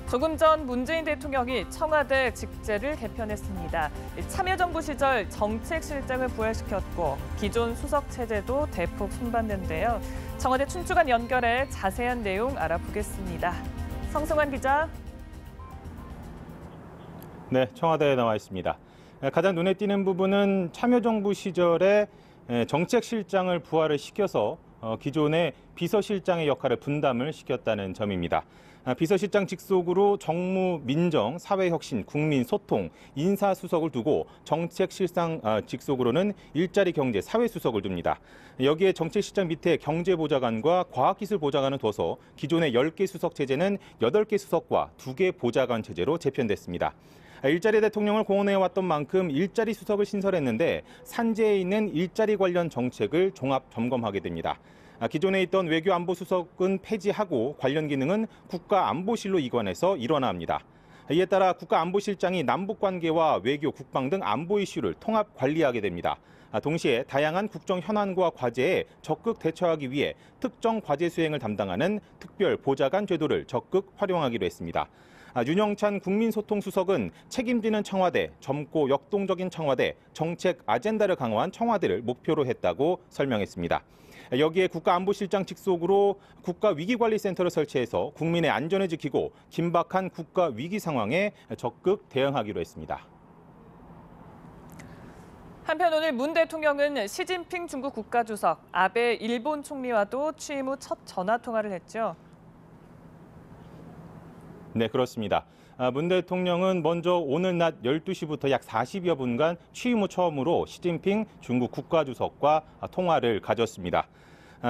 조금 전 문재인 대통령이 청와대 직제를 개편했습니다. 참여정부 시절 정책실장을 부활시켰고 기존 수석 체제도 대폭 손봤는데요. 청와대 춘추관 연결해 자세한 내용 알아보겠습니다. 성승환 기자. 네, 청와대에 나와 있습니다. 가장 눈에 띄는 부분은 참여정부 시절에 정책실장을 부활을 시켜서 기존의 비서실장의 역할을 분담을 시켰다는 점입니다. 비서실장 직속으로 정무, 민정, 사회혁신, 국민소통, 인사수석을 두고 정책실장 직속으로는 일자리 경제, 사회수석을 둡니다. 여기에 정책실장 밑에 경제보좌관과 과학기술보좌관을 둬서 기존의 10개 수석 체제는 8개 수석과 2개 보좌관 체제로 재편됐습니다. 일자리 대통령을 공언해왔던 만큼 일자리 수석을 신설했는데 산재에 있는 일자리 관련 정책을 종합 점검하게 됩니다. 기존에 있던 외교안보수석은 폐지하고 관련 기능은 국가안보실로 이관해서 일원화합니다. 이에 따라 국가안보실장이 남북관계와 외교, 국방 등 안보 이슈를 통합 관리하게 됩니다. 동시에 다양한 국정 현안과 과제에 적극 대처하기 위해 특정 과제 수행을 담당하는 특별 보좌관 제도를 적극 활용하기로 했습니다. 윤영찬 국민소통수석은 책임지는 청와대, 젊고 역동적인 청와대, 정책 아젠다를 강화한 청와대를 목표로 했다고 설명했습니다. 여기에 국가안보실장 직속으로 국가위기관리센터를 설치해서 국민의 안전을 지키고 긴박한 국가위기 상황에 적극 대응하기로 했습니다. 한편 오늘 문 대통령은 시진핑 중국 국가주석, 아베 일본 총리와도 취임 후 첫 전화통화를 했죠. 네, 그렇습니다. 문 대통령은 먼저 오늘 낮 12시부터 약 40여 분간 취임 후 처음으로 시진핑 중국 국가주석과 통화를 가졌습니다.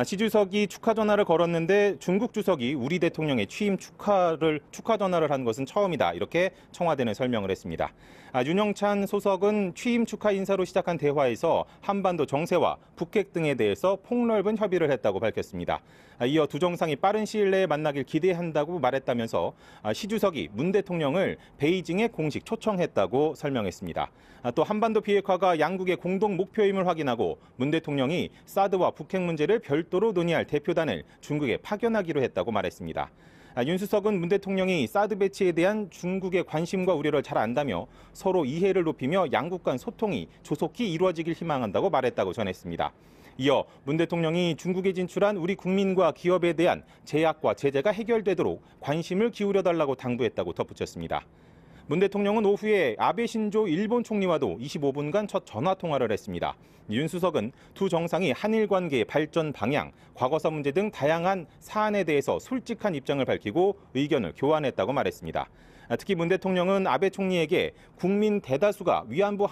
시 주석이 축하 전화를 걸었는데 중국 주석이 우리 대통령의 취임 축하 전화를 한 것은 처음이다. 이렇게 청와대는 설명을 했습니다. 윤영찬 소석은 취임 축하 인사로 시작한 대화에서 한반도 정세와 북핵 등에 대해서 폭넓은 협의를 했다고 밝혔습니다. 이어 두 정상이 빠른 시일 내에 만나길 기대한다고 말했다면서 시 주석이 문 대통령을 베이징에 공식 초청했다고 설명했습니다. 또 한반도 비핵화가 양국의 공동 목표임을 확인하고 문 대통령이 사드와 북핵 문제를 별도로 논의할 대표단을 중국에 파견하기로 했다고 말했습니다. 윤 수석은 문 대통령이 사드 배치에 대한 중국의 관심과 우려를 잘 안다며 서로 이해를 높이며 양국 간 소통이 조속히 이루어지길 희망한다고 말했다고 전했습니다. 이어 문 대통령이 중국에 진출한 우리 국민과 기업에 대한 제약과 제재가 해결되도록 관심을 기울여달라고 당부했다고 덧붙였습니다. 문 대통령은 오후에 아베 신조 일본 총리와도 25분간 첫 전화 통화를 했습니다. 윤 수석은 두 정상이 한일 관계의 발전 방향, 과거사 문제 등 다양한 사안에 대해서 솔직한 입장을 밝히고 의견을 교환했다고 말했습니다. 특히 문 대통령은 아베 총리에게 국민 대다수가 위안부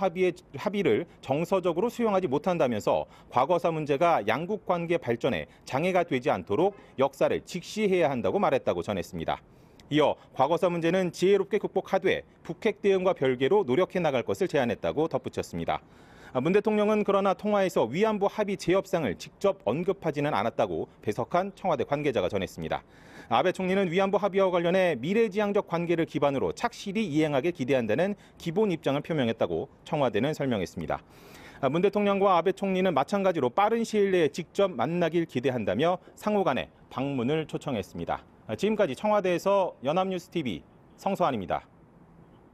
합의를 정서적으로 수용하지 못한다면서 과거사 문제가 양국 관계 발전에 장애가 되지 않도록 역사를 직시해야 한다고 말했다고 전했습니다. 이어 과거사 문제는 지혜롭게 극복하되 북핵 대응과 별개로 노력해 나갈 것을 제안했다고 덧붙였습니다. 문 대통령은 그러나 통화에서 위안부 합의 재협상을 직접 언급하지는 않았다고 배석한 청와대 관계자가 전했습니다. 아베 총리는 위안부 합의와 관련해 미래지향적 관계를 기반으로 착실히 이행하길 기대한다는 기본 입장을 표명했다고 청와대는 설명했습니다. 문 대통령과 아베 총리는 마찬가지로 빠른 시일 내에 직접 만나길 기대한다며 상호 간에 방문을 초청했습니다. 지금까지 청와대에서 연합뉴스TV 성서환입니다.